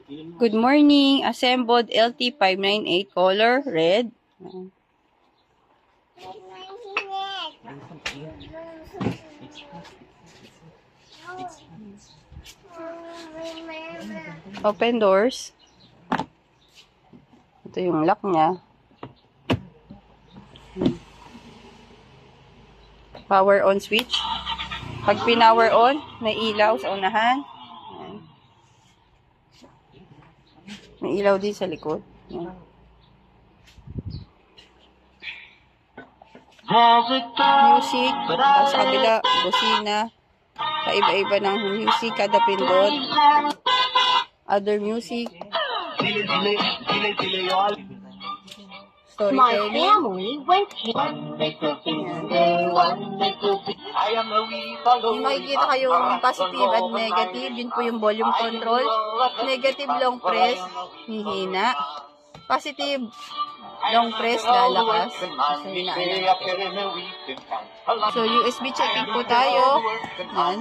Good morning. Assembled LT598 color red. Open doors. Ito yung lock niya. Power on switch. Pag pinower on, may ilaw sa unahan. Ayan. May ilaw din sa likod. Ayan. Music. Tapos sa kabila, busina. Paiba-iba ng music kada pindot. Other music. My family went makikita kayong positive at negative. Yun po yung volume control. Negative long press, hihina. Positive long press, lalakas. So, USB checking po tayo. Yan.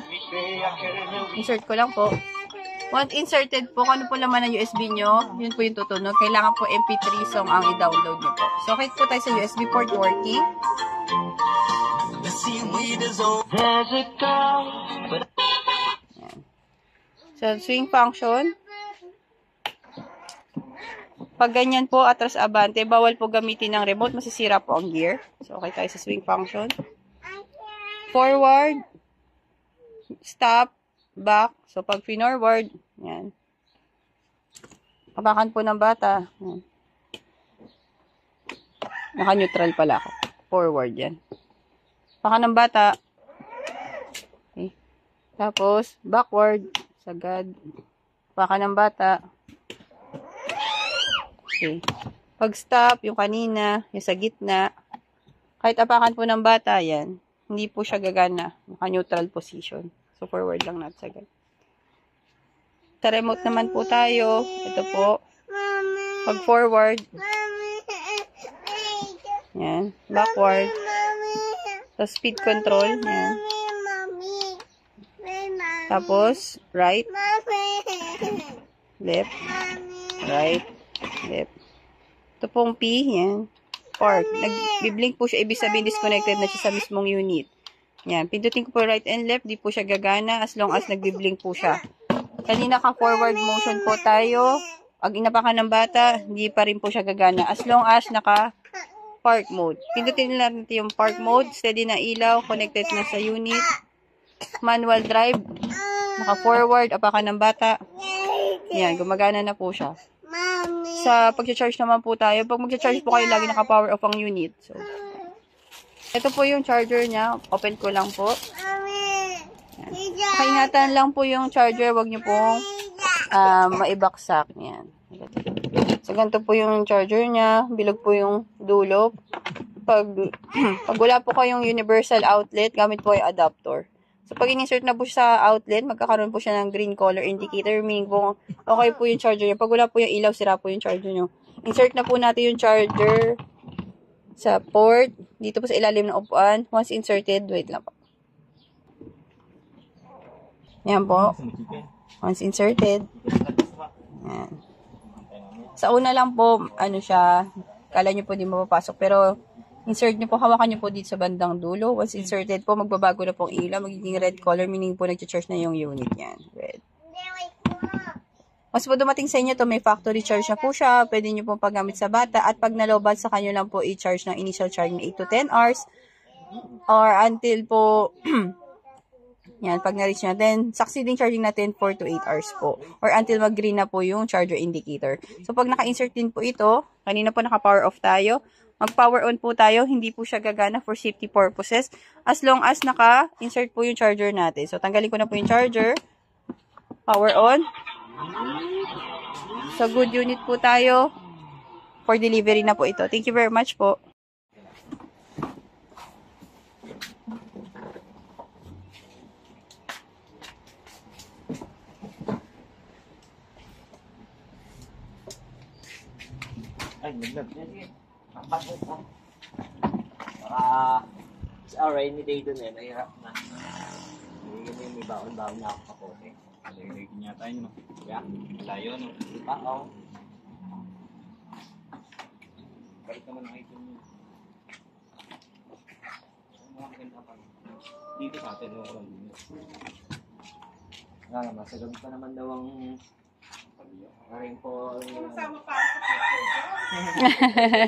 Insert ko lang po. Once inserted po, kung ano po naman ang USB nyo, yun po yung tutunog. Kailangan po MP3 song ang i-download nyo po. So, kahit po tayo sa USB port working. Yan. So, swing function. Pag ganyan po, atras abante, bawal po gamitin ng remote, masisira po ang gear. So, okay tayo sa swing function. Forward, stop, back. So, pag pinorward, yan. Kabakan po ng bata. Yan. Naka-neutral pala ako. Forward yan. Kabakan ng bata. Okay. Tapos, backward, sagad. Kabakan ng bata. Okay. Pag stop, yung kanina, yung sa gitna, kahit apakan po ng bata, yan. Hindi po siya gagana. Naka-neutral position. So, forward lang natin sagad. Sa remote naman po tayo. Ito po. Pag forward. Yan. Backward. So, speed control. Yan. Tapos, right. Left. Right. Left. Ito pong P. Yan. Park. Nag-blink po siya. Ibig sabihin, disconnected na siya sa mismong unit. Yan. Pindutin ko po right and left. Di po siya gagana as long as nag-blink po siya. Kanina ka-forward motion po tayo. Pag inapakan ng bata, hindi pa rin po siya gagana. As long as naka-park mode. Pindutin lang natin yung park mode. Steady na ilaw. Connected na sa unit. Manual drive. Naka-forward. Apakan ng bata. Yan. Gumagana na po siya. Sa pag-charge naman po tayo. Pag mag-charge po kayo, lagi naka-power off ang unit. So, ito po yung charger niya. Open ko lang po. Kaingatan lang po yung charger, wag nyo pong maibaksak. Yan. So, ganito po yung charger niya. Bilog po yung dulo. Pag wala po kayong universal outlet, gamit po yung adapter. So, pag in-insert na po siya sa outlet, magkakaroon po siya ng green color indicator, meaning po, okay po yung charger niya. Pag wala po yung ilaw, sira po yung charger nyo. Insert na po natin yung charger sa port. Dito po sa ilalim ng upuan. Once inserted, wait lang po. Yan po. Once inserted. Yan. Sa una lang po, ano siya, kala nyo po di mapapasok. Pero, insert nyo po, hawakan nyo po dito sa bandang dulo. Once inserted po, magbabago na pong ilaw. Magiging red color, meaning po nag-charge na yung unit. Yan. Red. Once po dumating sa inyo to, may factory charge na po siya. Pwede nyo pong paggamit sa bata. At pag nalobad sa kanyo lang po, i-charge ng initial charge ng 8 to 10 hours. Or until po, yan, pag na-reach natin, succeeding charging natin 4 to 8 hours po. Or until mag-green na po yung charger indicator. So, pag naka-insert din po ito, kanina po naka-power off tayo, mag-power on po tayo, hindi po siya gagana for safety purposes, as long as naka-insert po yung charger natin. So, tanggalin ko na po yung charger. Power on. So, good unit po tayo. For delivery na po ito. Thank you very much po. Ay, naglag. Napasok na. Sa rainy day dun eh, nahirap na. May baon-baon na ako kapote. Lagay niya tayo, no? Kaya, layo, no? Oo. Balik naman ang item niya. Mga maganda pa. Dito sa atin, no? Masagab pa naman daw ang rainfall. Kasama pa ako sa picture.